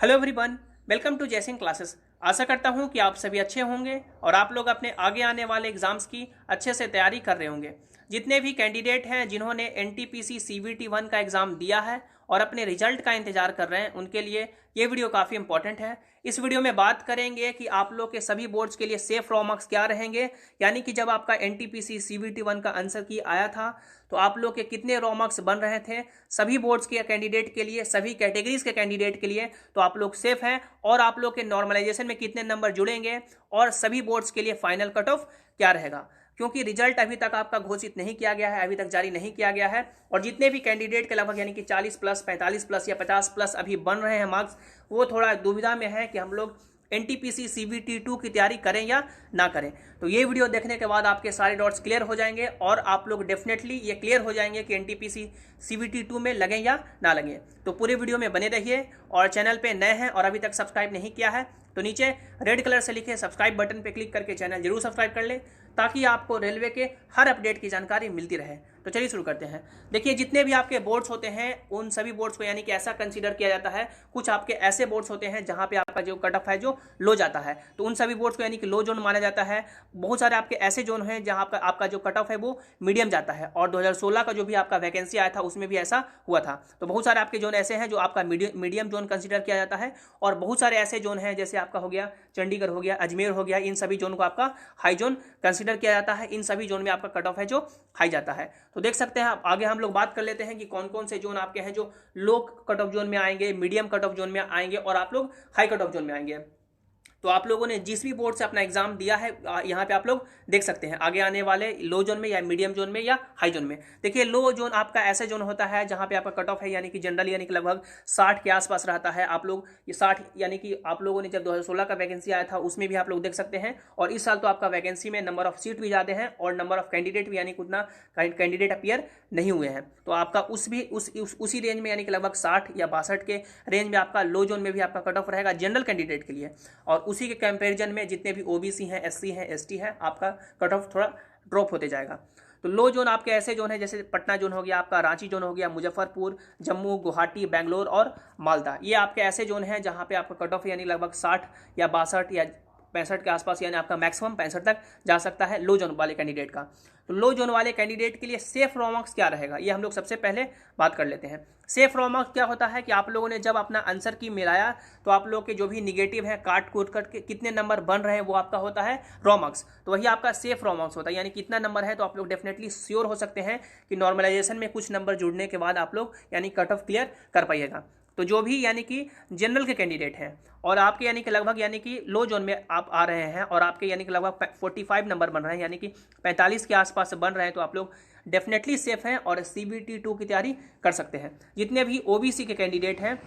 Hello everyone, welcome to Jaisingh classes. आशा करता हूं कि आप सभी अच्छे होंगे और आप लोग अपने आगे आने वाले एग्जाम्स की अच्छे से तैयारी कर रहे होंगे। जितने भी कैंडिडेट हैं जिन्होंने एनटीपीसी सीवीटी 1 का एग्ज़ाम दिया है और अपने रिजल्ट का इंतजार कर रहे हैं, उनके लिए ये वीडियो काफ़ी इंपॉर्टेंट है। इस वीडियो में बात करेंगे कि आप लोग के सभी बोर्ड्स के लिए सेफ रॉ मार्क्स क्या रहेंगे, यानी कि जब आपका एनटीपीसी सीवीटी 1 का आंसर की आया था तो आप लोग के कितने रॉ मार्क्स बन रहे थे सभी बोर्ड्स के कैंडिडेट के लिए, सभी कैटेगरीज के कैंडिडेट के लिए, तो आप लोग सेफ हैं। और आप लोग के नॉर्मलाइजेशन में कितने नंबर जुड़ेंगे और सभी बोर्ड्स के लिए फाइनल कट ऑफ क्या रहेगा, क्योंकि रिजल्ट अभी तक आपका घोषित नहीं किया गया है, अभी तक जारी नहीं किया गया है। और जितने भी कैंडिडेट के लगभग यानी कि 40 प्लस, 45 प्लस या 50 प्लस अभी बन रहे हैं मार्क्स, वो थोड़ा दुविधा में है कि हम लोग एनटीपीसी सीवीटी 2 की तैयारी करें या ना करें। तो ये वीडियो देखने के बाद आपके सारे डॉट्स क्लियर हो जाएंगे और आप लोग डेफिनेटली ये क्लियर हो जाएंगे कि एनटीपीसी सीवीटी 2 में लगें या ना लगें। तो पूरे वीडियो में बने रहिए और चैनल पे नए हैं और अभी तक सब्सक्राइब नहीं किया है तो नीचे रेड कलर से लिखे सब्सक्राइब बटन पे क्लिक करके चैनल जरूर सब्सक्राइब कर ले, ताकि आपको रेलवे के हर अपडेट की जानकारी मिलती रहे। तो चलिए शुरू करते हैं। देखिए, जितने भी आपके बोर्ड्स होते हैं उन सभी बोर्ड्स को यानी कि ऐसा कंसीडर किया जाता है, कुछ आपके ऐसे बोर्ड्स होते हैं जहां पे आपका जो कट ऑफ है जो लो जाता है, तो उन सभी बोर्ड्स को यानी कि लो जोन माना जाता है। बहुत सारे आपके ऐसे जोन हैं जहां आपका जो कट ऑफ है वो मीडियम जाता है, और 2016 का जो भी आपका वैकेंसी आया था उसमें भी ऐसा हुआ था। तो बहुत सारे आपके जोन ऐसे हैं जो आपका मीडियम जोन कंसिडर किया जाता है, और बहुत सारे ऐसे जोन हैं जैसे आपका हो गया चंडीगढ़ हो गया, अजमेर हो गया, इन सभी जोन को आपका हाई जोन कंसिडर किया जाता है। इन सभी जोन में आपका कट ऑफ है जो हाई जाता है। तो देख सकते हैं आगे हम लोग बात कर लेते हैं कि कौन कौन से जोन आपके हैं जो लो कट ऑफ जोन में आएंगे, मीडियम कट ऑफ जोन में आएंगे और आप लोग हाई कट ऑफ जोन में आएंगे। तो आप लोगों ने जिस भी बोर्ड से अपना एग्जाम दिया है यहाँ पे आप लोग देख सकते हैं आगे आने वाले लो जोन में या मीडियम जोन में या हाई जोन में। देखिए, लो जोन आपका ऐसा जोन होता है जहाँ पे आपका कट ऑफ है यानी कि जनरल यानी कि लगभग 60 के आसपास रहता है। आप लोग ये 60 यानी कि आप लोगों ने जब 2016 का वैकेंसी आया था उसमें भी आप लोग देख सकते हैं, और इस साल तो आपका वैकेंसी में नंबर ऑफ सीट भी ज़्यादा है और नंबर ऑफ कैंडिडेट भी यानी कि उतना कैंडिडेट अपीयर नहीं हुए हैं। तो आपका उसी रेंज में यानी कि लगभग 60 या 62 के रेंज में आपका लो जोन में भी आपका कट ऑफ रहेगा जनरल कैंडिडेट के लिए। और उसी के कंपैरिजन में जितने भी ओबीसी हैं, एससी हैं, एसटी है, आपका कट ऑफ थोड़ा ड्रॉप होते जाएगा। तो लो जोन आपके ऐसे जोन है जैसे पटना जोन हो गया, आपका रांची जोन हो गया, मुजफ्फरपुर, जम्मू, गुवाहाटी, बेंगलोर और मालदा, ये आपके ऐसे जोन हैं जहां पे आपका कट ऑफ यानी लगभग 60 या 62 या 65 के आसपास, यानी आपका मैक्सिमम 65 तक जा सकता है लो जोन वाले कैंडिडेट का। तो लो जोन वाले कैंडिडेट के लिए सेफ रॉ मार्क्स क्या रहेगा, ये हम लोग सबसे पहले बात कर लेते हैं। सेफ रॉ मार्क्स क्या होता है कि आप लोगों ने जब अपना आंसर की मिलाया तो आप लोग के जो भी निगेटिव है काट कूट के कितने नंबर बन रहे हैं वो आपका होता है रॉ मार्क्स। तो वही आपका सेफ रॉ मार्क्स होता है, यानी कितना नंबर है तो आप लोग डेफिनेटली श्योर हो सकते हैं कि नॉर्मलाइजेशन में कुछ नंबर जुड़ने के बाद आप लोग यानी कट ऑफ क्लियर कर पाइएगा। तो जो भी यानी कि जनरल के कैंडिडेट हैं और आपके यानी कि लगभग यानी कि लो जोन में आप आ रहे हैं और आपके यानी कि लगभग 45 नंबर बन रहे हैं, यानी कि 45 के आसपास बन रहे हैं, तो आप लोग डेफिनेटली सेफ हैं और सीबीटी 2 की तैयारी कर सकते हैं। जितने भी ओबीसी के कैंडिडेट हैं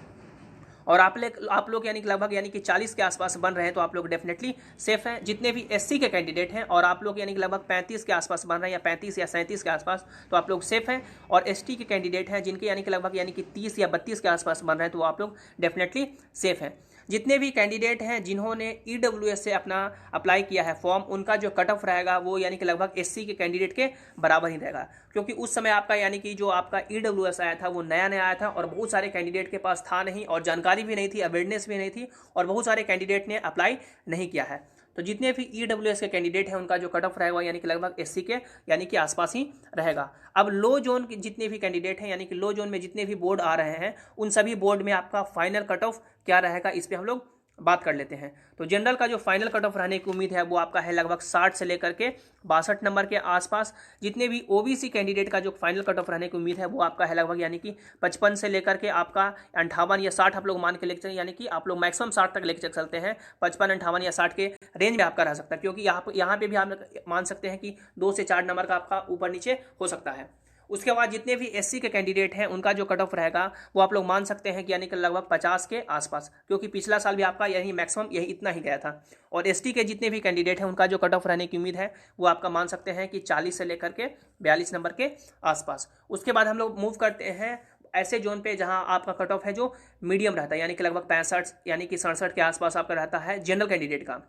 और आप लोग यानी कि लगभग यानी कि 40 के आसपास बन रहे हैं तो आप लोग डेफिनेटली सेफ हैं। जितने भी एससी के कैंडिडेट हैं और आप लोग यानी कि लगभग 35 के आसपास बन रहे हैं या 35 या 37 के आसपास, तो आप लोग सेफ हैं। और एसटी के कैंडिडेट हैं जिनके यानी कि लगभग यानी कि 30 या 32 के आसपास बन रहे हैं तो आप लोग डेफिनेटली सेफ हैं। जितने भी कैंडिडेट हैं जिन्होंने ईडब्ल्यूएस से अपना अप्लाई किया है फॉर्म, उनका जो कट ऑफ रहेगा वो यानी कि लगभग एससी के कैंडिडेट के बराबर ही रहेगा, क्योंकि उस समय आपका यानी कि जो आपका ईडब्ल्यूएस आया था वो नया नया आया था और बहुत सारे कैंडिडेट के पास था नहीं और जानकारी भी नहीं थी, अवेयरनेस भी नहीं थी, और बहुत सारे कैंडिडेट ने अप्लाई नहीं किया है। तो जितने भी ईडब्ल्यूएस के कैंडिडेट हैं उनका जो कट ऑफ रहेगा यानी कि लगभग एससी के यानी कि आसपास ही रहेगा। अब लो जोन के जितने भी कैंडिडेट हैं यानी कि लो जोन में जितने भी बोर्ड आ रहे हैं उन सभी बोर्ड में आपका फाइनल कट ऑफ क्या रहेगा, इस पर हम लोग बात कर लेते हैं। तो जनरल का जो फाइनल कट ऑफ रहने की उम्मीद है वो आपका है लगभग 60 से लेकर के 62 नंबर के आसपास। जितने भी ओबीसी कैंडिडेट का जो फाइनल कट ऑफ रहने की उम्मीद है वो आपका है लगभग यानी कि 55 से लेकर के आपका 58 या 60 आप लोग मान के लेकर चलें, यानी कि आप लोग मैक्सिमम 60 तक लेकर चलते हैं। 55, 58 या 60 के रेंज में आपका रह सकता है, क्योंकि यहाँ पे भी आप मान सकते हैं कि 2 से 4 नंबर का आपका ऊपर नीचे हो सकता है। उसके बाद जितने भी एससी के कैंडिडेट हैं उनका जो कट ऑफ रहेगा वो आप लोग मान सकते हैं कि यानी कि लगभग 50 के आसपास, क्योंकि पिछला साल भी आपका यही मैक्सिमम यही इतना ही गया था। और एसटी के जितने भी कैंडिडेट हैं उनका जो कट ऑफ रहने की उम्मीद है वो आपका मान सकते हैं कि 40 से लेकर के 42 नंबर के आसपास। उसके बाद हम लोग मूव करते हैं ऐसे जोन पे जहां आपका कट ऑफ है जो मीडियम रहता है, यानी कि लगभग 65 यानी कि 67 के आसपास आपका रहता है जनरल कैंडिडेट का।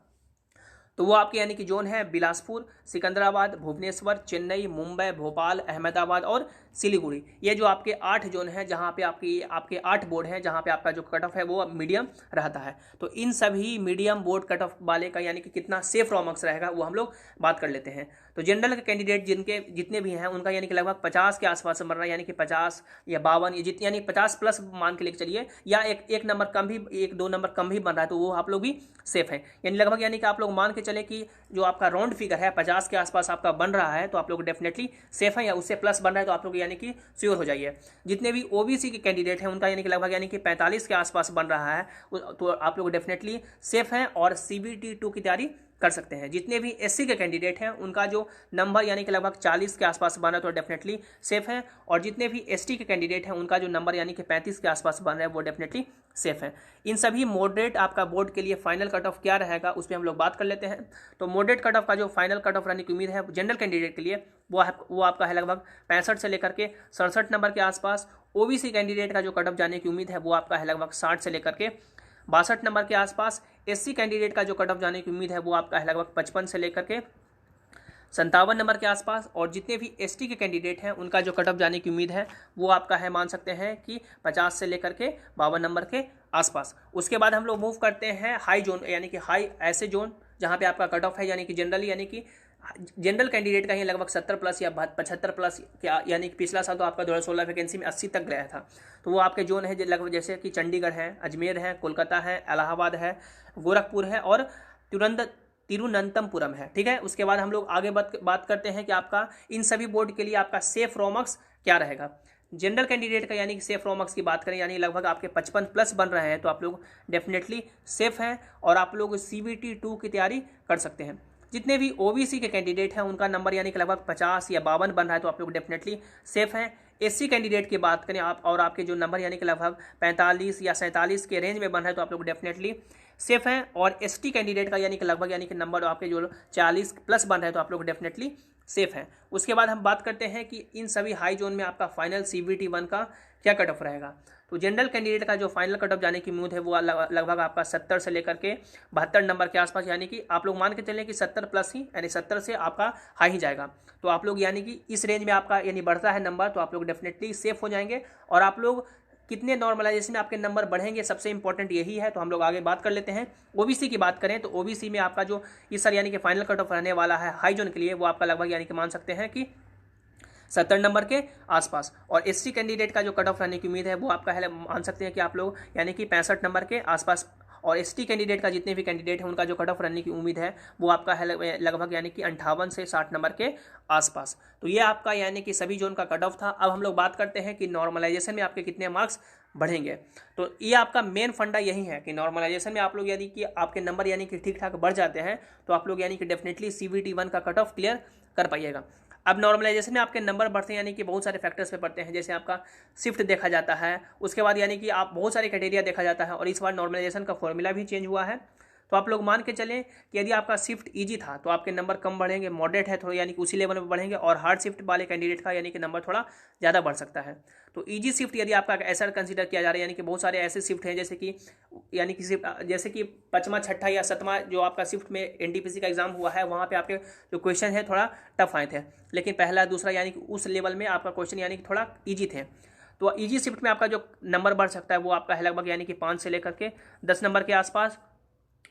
तो वो आपके यानी कि जोन है बिलासपुर, सिकंदराबाद, भुवनेश्वर, चेन्नई, मुंबई, भोपाल, अहमदाबाद और सिलीगुड़ी। ये जो आपके 8 जोन हैं जहाँ पे आपके 8 बोर्ड हैं जहाँ पे आपका जो कट ऑफ है वो मीडियम रहता है। तो इन सभी मीडियम बोर्ड कट ऑफ वाले का यानी कि कितना सेफ रॉ मार्क्स रहेगा वो हम लोग बात कर लेते हैं। तो जनरल के कैंडिडेट जिनके जितने भी हैं उनका यानी कि लगभग 50 के आसपास बन रहा है, यानी कि 50 या 52 ये जितने यानी 50 प्लस मान के लेकर चलिए, या एक नंबर कम भी, 1-2 नंबर कम भी बन रहा है तो वो आप लोग भी सेफ है। यानी लगभग यानी कि आप लोग मान के चले कि जो आपका राउंड फिगर है 50 के आसपास आपका बन रहा है तो आप लोग डेफिनेटली सेफ है, या उससे प्लस बन रहा है तो आप लोग यानी कि श्योर हो जाइए। जितने भी ओबीसी के कैंडिडेट हैं उनका यानी कि लगभग यानी कि 45 के आसपास बन रहा है तो आप लोग डेफिनेटली सेफ हैं और CBT 2 की तैयारी कर सकते हैं। जितने भी एससी के कैंडिडेट हैं उनका जो नंबर यानी कि लगभग 40 के आसपास बन रहा है तो डेफिनेटली सेफ है, और जितने भी एसटी के कैंडिडेट हैं उनका जो नंबर यानी कि 35 के आसपास बन रहा है वो डेफिनेटली सेफ है। इन सभी मॉडरेट आपका बोर्ड के लिए फाइनल कट ऑफ क्या रहेगा उस पर हम लोग बात कर लेते हैं। तो मॉडरेट कट ऑफ का जो फाइनल कट ऑफ रहने की उम्मीद है जनरल कैंडिडेट के लिए वो आपका है लगभग 65 से लेकर के 67 नंबर के आसपास। ओबीसी कैंडिडेट का जो कट ऑफ जाने की उम्मीद है वो आपका है लगभग 60 से लेकर के 62 नंबर के आसपास। एससी कैंडिडेट का जो कट ऑफ जाने की उम्मीद है वो आपका है लगभग 55 से लेकर के 57 नंबर के आसपास। और जितने भी एसटी के कैंडिडेट हैं उनका जो कट ऑफ जाने की उम्मीद है वो आपका है मान सकते हैं कि 50 से लेकर के 52 नंबर के आसपास। उसके बाद हम लोग मूव करते हैं हाई जोन, यानी कि हाई ऐसे जोन जहाँ पे आपका कट ऑफ है यानी कि जनरली यानी कि जनरल कैंडिडेट का ही लगभग 70 प्लस या 75 प्लस, क्या यानी कि पिछला साल तो आपका 2016 वैकेंसी में 80 तक गया था। तो वो आपके जोन है लगभग जैसे कि चंडीगढ़ है, अजमेर है, कोलकाता है, इलाहाबाद है, गोरखपुर है और तिरुवनंतपुरम है। ठीक है, उसके बाद हम लोग आगे बात करते हैं कि आपका इन सभी बोर्ड के लिए आपका सेफ रॉ मार्क्स क्या रहेगा। जनरल कैंडिडेट का यानी कि सेफ रॉ मार्क्स की बात करें यानी लगभग आपके 55 प्लस बन रहे हैं तो आप लोग डेफिनेटली सेफ हैं और आप लोग CBT 2 की तैयारी कर सकते हैं। जितने भी ओबीसी के कैंडिडेट हैं उनका नंबर यानी कि लगभग 50 या 52 बन रहा है तो आप लोग डेफिनेटली सेफ हैं। एससी कैंडिडेट की बात करें आप और आपके जो नंबर यानी कि लगभग 45 या 47 के रेंज में बन रहा है तो आप लोग डेफिनेटली सेफ हैं। और एसटी कैंडिडेट का यानी कि लगभग यानी कि नंबर आपके जो 40 प्लस बन रहा है तो आप लोग डेफिनेटली सेफ हैं। उसके बाद हम बात करते हैं कि इन सभी हाई जोन में आपका फाइनल CBT 1 का क्या कट ऑफ रहेगा। तो जनरल कैंडिडेट का जो फाइनल कट ऑफ जाने की उम्मीद है वो लगभग आपका 70 से लेकर के 72 नंबर के आसपास, यानी कि आप लोग मान के चलें कि 70 प्लस ही, यानी 70 से आपका हाई ही जाएगा। तो आप लोग यानी कि इस रेंज में आपका यानी बढ़ता है नंबर तो आप लोग डेफिनेटली सेफ हो जाएंगे। और आप लोग कितने नॉर्मलाइजेशन में आपके नंबर बढ़ेंगे सबसे इंपॉर्टेंट यही है। तो हम लोग आगे बात कर लेते हैं। ओबीसी की बात करें तो ओबीसी में आपका जो इस साल यानी कि फाइनल कट ऑफ रहने वाला है हाई जोन के लिए वो आपका लगभग यानी कि मान सकते हैं कि 70 नंबर के आसपास। और एससी कैंडिडेट का जो कट ऑफ रहने की उम्मीद है वो आपका है मान सकते हैं कि आप लोग यानी कि 65 नंबर के आसपास। और एसटी कैंडिडेट का जितने भी कैंडिडेट हैं उनका जो कट ऑफ रहने की उम्मीद है वो आपका है लगभग यानी कि 58 से 60 नंबर के आसपास। तो ये आपका यानी कि सभी जोन का कट ऑफ था। अब हम लोग बात करते हैं कि नॉर्मलाइजेशन में आपके कितने मार्क्स बढ़ेंगे। तो ये आपका मेन फंडा यही है कि नॉर्मलाइजेशन में आप लोग यानी कि आपके नंबर यानी कि ठीक ठाक बढ़ जाते हैं तो आप लोग यानी कि डेफिनेटली CBT 1 का कट ऑफ क्लियर कर पाइएगा। अब नॉर्मलाइजेशन में आपके नंबर बढ़ते हैं यानी कि बहुत सारे फैक्टर्स पे पड़ते हैं, जैसे आपका शिफ्ट देखा जाता है, उसके बाद यानी कि आप बहुत सारे क्राइटेरिया देखा जाता है। और इस बार नॉर्मलाइजेशन का फॉर्मूला भी चेंज हुआ है। तो आप लोग मान के चलें कि यदि आपका शिफ्ट ईजी था तो आपके नंबर कम बढ़ेंगे, मॉडरेट है थोड़ा यानी कि उसी लेवल में बढ़ेंगे, और हार्ड शिफ्ट वाले कैंडिडेट का यानी कि नंबर थोड़ा ज़्यादा बढ़ सकता है। तो ईजी शिफ्ट यदि आपका ऐसा कंसीडर किया जा रहा है यानी कि बहुत सारे ऐसे शिफ्ट हैं जैसे कि यानी कि जैसे कि 5वां 6ठा या 7वां जो आपका शिफ्ट में NTPC का एग्जाम हुआ है वहाँ पे आपके जो क्वेश्चन है थोड़ा टफ आए थे, लेकिन पहला दूसरा यानी कि उस लेवल में आपका क्वेश्चन यानी कि थोड़ा ईजी थे। तो ईजी शिफ्ट में आपका जो नंबर बढ़ सकता है वो आपका है लगभग यानी कि 5 से लेकर के 10 नंबर के आसपास।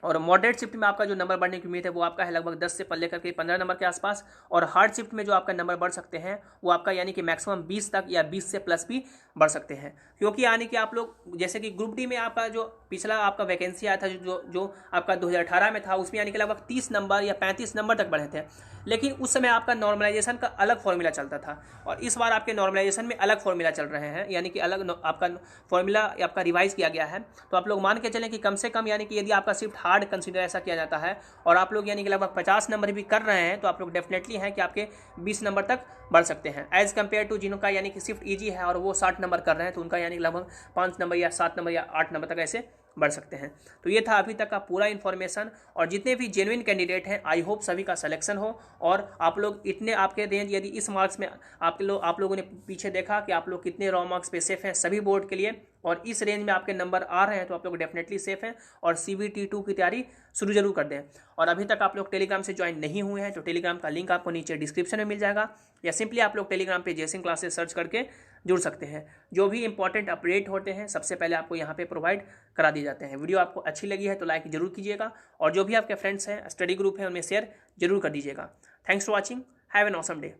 और मॉडरेट शिफ्ट में आपका जो नंबर बढ़ने की उम्मीद है वो आपका है लगभग 10 से लेकर के 15 नंबर के आसपास। और हार्ड शिफ्ट में जो आपका नंबर बढ़ सकते हैं वो आपका यानी कि मैक्सिमम 20 तक या 20 से प्लस भी बढ़ सकते हैं। क्योंकि यानी कि आप लोग जैसे कि ग्रुप डी में आपका जो पिछला आपका वैकेंसी आया था जो आपका 2018 में था उसमें यानी कि लगभग 30 नंबर या 35 नंबर तक बढ़े थे, लेकिन उस समय आपका नॉर्मलाइजेशन का अलग फॉर्मूला चलता था। और इस बार आपके नॉर्मलाइजेशन में अलग फॉर्मूला चल रहे हैं, यानी कि अलग आपका फॉर्मूला आपका रिवाइज किया गया है। तो आप लोग मान के चलें कि कम से कम यानी कि यदि आपका शिफ्ट हार्ड कंसीडर ऐसा किया जाता है और आप लोग यानी कि लगभग 50 नंबर भी कर रहे हैं तो आप लोग डेफिनेटली हैं कि आपके 20 नंबर तक बढ़ सकते हैं एज कम्पेयर टू जिनका यानी कि शिफ्ट ईजी है और वो 60 नंबर कर रहे हैं तो उनका यानी लगभग 5 नंबर या 7 नंबर या 8 नंबर तक ऐसे बढ़ सकते हैं। तो ये था अभी तक का पूरा इन्फॉर्मेशन, और जितने भी जेन्युइन कैंडिडेट हैं आई होप सभी का सिलेक्शन हो, और आप लोग इतने आपके रेंज, यदि इस मार्क्स में आप लोगों ने पीछे देखा कि आप लोग कितने रॉ मार्क्स पे सेफ हैं सभी बोर्ड के लिए, और इस रेंज में आपके नंबर आ रहे हैं तो आप लोग डेफिनेटली सेफ हैं, और CBT2 की तैयारी शुरू जरूर कर दें। और अभी तक आप लोग टेलीग्राम से ज्वाइन नहीं हुए हैं तो टेलीग्राम का लिंक आपको नीचे डिस्क्रिप्शन में मिल जाएगा, या सिंपली आप लोग टेलीग्राम पे जयसिंह क्लासेस सर्च करके जुड़ सकते हैं। जो भी इंपॉर्टेंट अपडेट होते हैं सबसे पहले आपको यहाँ पे प्रोवाइड करा दिए जाते हैं। वीडियो आपको अच्छी लगी है तो लाइक जरूर कीजिएगा, और जो भी आपके फ्रेंड्स हैं, स्टडी ग्रुप है, उनमें शेयर जरूर कर दीजिएगा। Thanks for watching, have an awesome day.